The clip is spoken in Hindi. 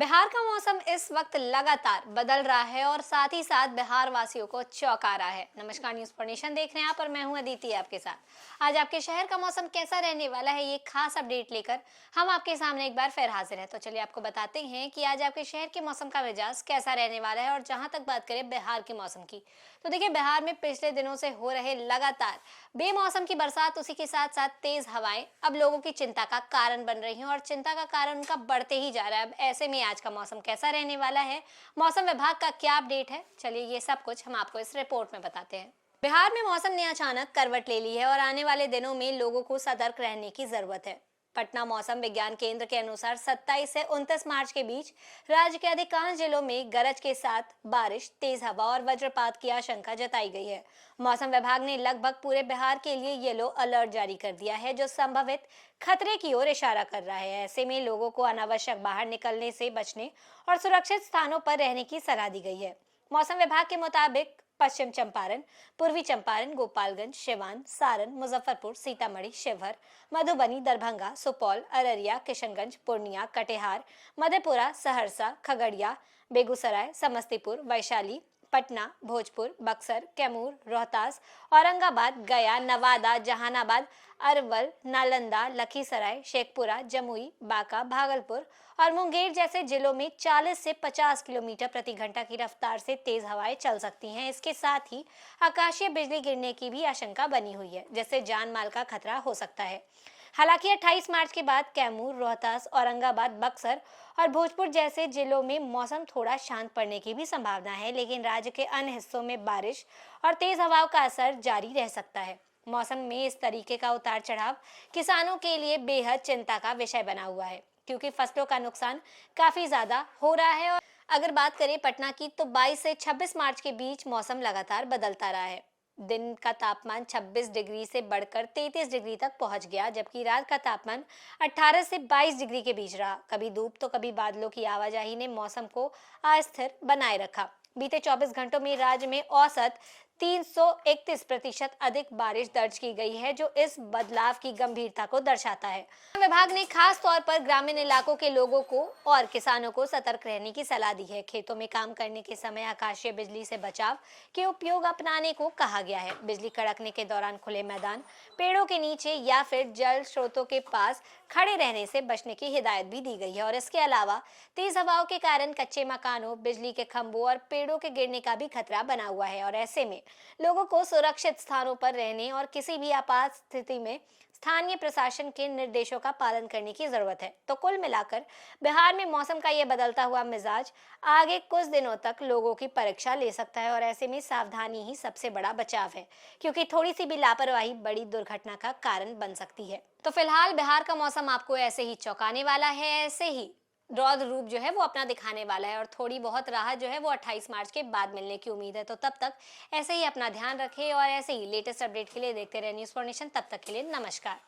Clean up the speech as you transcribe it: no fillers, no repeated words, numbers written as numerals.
बिहार का मौसम इस वक्त लगातार बदल रहा है और साथ ही साथ बिहार वासियों को चौंका रहा है। नमस्कार, न्यूज पर नेशन देख रहे हैं आप और मैं हूं अदिति आपके साथ। आज आपके शहर का मौसम कैसा रहने वाला है, ये खास अपडेट लेकर हम आपके सामने एक बार फिर हाजिर हैं। तो चलिए आपको बताते हैं कि आज आपके शहर के मौसम का मिजाज कैसा रहने वाला है। और जहां तक बात करें बिहार के मौसम की, तो देखिए बिहार में पिछले दिनों से हो रहे लगातार बेमौसम की बरसात, उसी के साथ साथ तेज हवाएं अब लोगों की चिंता का कारण बन रही हैं और चिंता का कारण उनका बढ़ते ही जा रहा है। अब ऐसे में आज का मौसम कैसा रहने वाला है, मौसम विभाग का क्या अपडेट है, चलिए ये सब कुछ हम आपको इस रिपोर्ट में बताते हैं। बिहार में मौसम ने अचानक करवट ले ली है और आने वाले दिनों में लोगों को सतर्क रहने की जरूरत है। पटना मौसम विज्ञान केंद्र के अनुसार 27 से 29 मार्च के बीच राज्य के अधिकांश जिलों में गरज के साथ बारिश, तेज हवा और वज्रपात की आशंका जताई गई है। मौसम विभाग ने लगभग पूरे बिहार के लिए येलो अलर्ट जारी कर दिया है, जो संभावित खतरे की ओर इशारा कर रहा है। ऐसे में लोगों को अनावश्यक बाहर निकलने से बचने और सुरक्षित स्थानों पर रहने की सलाह दी गई है। मौसम विभाग के मुताबिक पश्चिम चंपारण, पूर्वी चंपारण, गोपालगंज, सिवान, सारण, मुजफ्फरपुर, सीतामढ़ी, शिवहर, मधुबनी, दरभंगा, सुपौल, अररिया, किशनगंज, पूर्णिया, कटिहार, मधेपुरा, सहरसा, खगड़िया, बेगूसराय, समस्तीपुर, वैशाली, पटना, भोजपुर, बक्सर, कैमूर, रोहतास, औरंगाबाद, गया, नवादा, जहानाबाद, अरवल, नालंदा, लखीसराय, शेखपुरा, जमुई, बांका, भागलपुर और मुंगेर जैसे जिलों में 40 से 50 किलोमीटर प्रति घंटा की रफ्तार से तेज हवाएं चल सकती हैं। इसके साथ ही आकाशीय बिजली गिरने की भी आशंका बनी हुई है, जिससे जान माल का खतरा हो सकता है। हालांकि 28 मार्च के बाद कैमूर, रोहतास, औरंगाबाद, बक्सर और भोजपुर जैसे जिलों में मौसम थोड़ा शांत पड़ने की भी संभावना है, लेकिन राज्य के अन्य हिस्सों में बारिश और तेज हवाओं का असर जारी रह सकता है। मौसम में इस तरीके का उतार चढ़ाव किसानों के लिए बेहद चिंता का विषय बना हुआ है, क्योंकि फसलों का नुकसान काफी ज्यादा हो रहा है। और अगर बात करें पटना की, तो 22 से 26 मार्च के बीच मौसम लगातार बदलता रहा है। दिन का तापमान 26 डिग्री से बढ़कर 33 डिग्री तक पहुंच गया, जबकि रात का तापमान 18 से 22 डिग्री के बीच रहा। कभी धूप तो कभी बादलों की आवाजाही ने मौसम को अस्थिर बनाए रखा। बीते 24 घंटों में राज्य में औसत 331% अधिक बारिश दर्ज की गई है, जो इस बदलाव की गंभीरता को दर्शाता है। विभाग ने खास तौर पर ग्रामीण इलाकों के लोगों को और किसानों को सतर्क रहने की सलाह दी है। खेतों में काम करने के समय आकाशीय बिजली से बचाव के उपयोग अपनाने को कहा गया है। बिजली कड़कने के दौरान खुले मैदान, पेड़ों के नीचे या फिर जल स्रोतों के पास खड़े रहने से बचने की हिदायत भी दी गई है। और इसके अलावा तेज हवाओं के कारण कच्चे मकानों, बिजली के खंभों और पेड़ों के गिरने का भी खतरा बना हुआ है। और ऐसे में लोगों को सुरक्षित स्थानों पर रहने और किसी भी आपात स्थिति में स्थानीय प्रशासन के निर्देशों का पालन करने की जरूरत है। तो कुल मिलाकर बिहार में मौसम का ये बदलता हुआ मिजाज आगे कुछ दिनों तक लोगों की परीक्षा ले सकता है। और ऐसे में सावधानी ही सबसे बड़ा बचाव है, क्योंकि थोड़ी सी भी लापरवाही बड़ी दुर्घटना का कारण बन सकती है। तो फिलहाल बिहार का मौसम आपको ऐसे ही चौंकाने वाला है, ऐसे ही रौद्र रूप जो है वो अपना दिखाने वाला है और थोड़ी बहुत राहत जो है वो 28 मार्च के बाद मिलने की उम्मीद है। तो तब तक ऐसे ही अपना ध्यान रखें और ऐसे ही लेटेस्ट अपडेट के लिए देखते रहे न्यूज़ फॉर नेशन। तब तक के लिए नमस्कार।